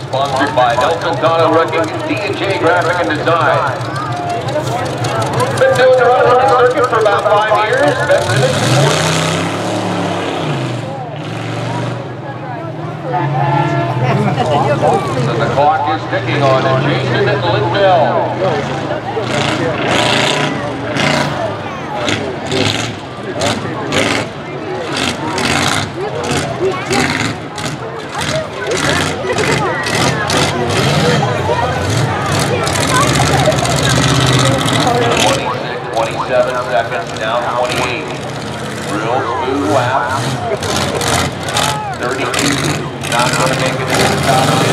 Sponsored by Nelson Dono Wrecking, D&J Graphic and Design. Been doing the running circuit for about 5 years. So the clock is ticking on Jason Lindell. Seconds, down 28. Real smooth lap. 32. Not going to make it to the top 10.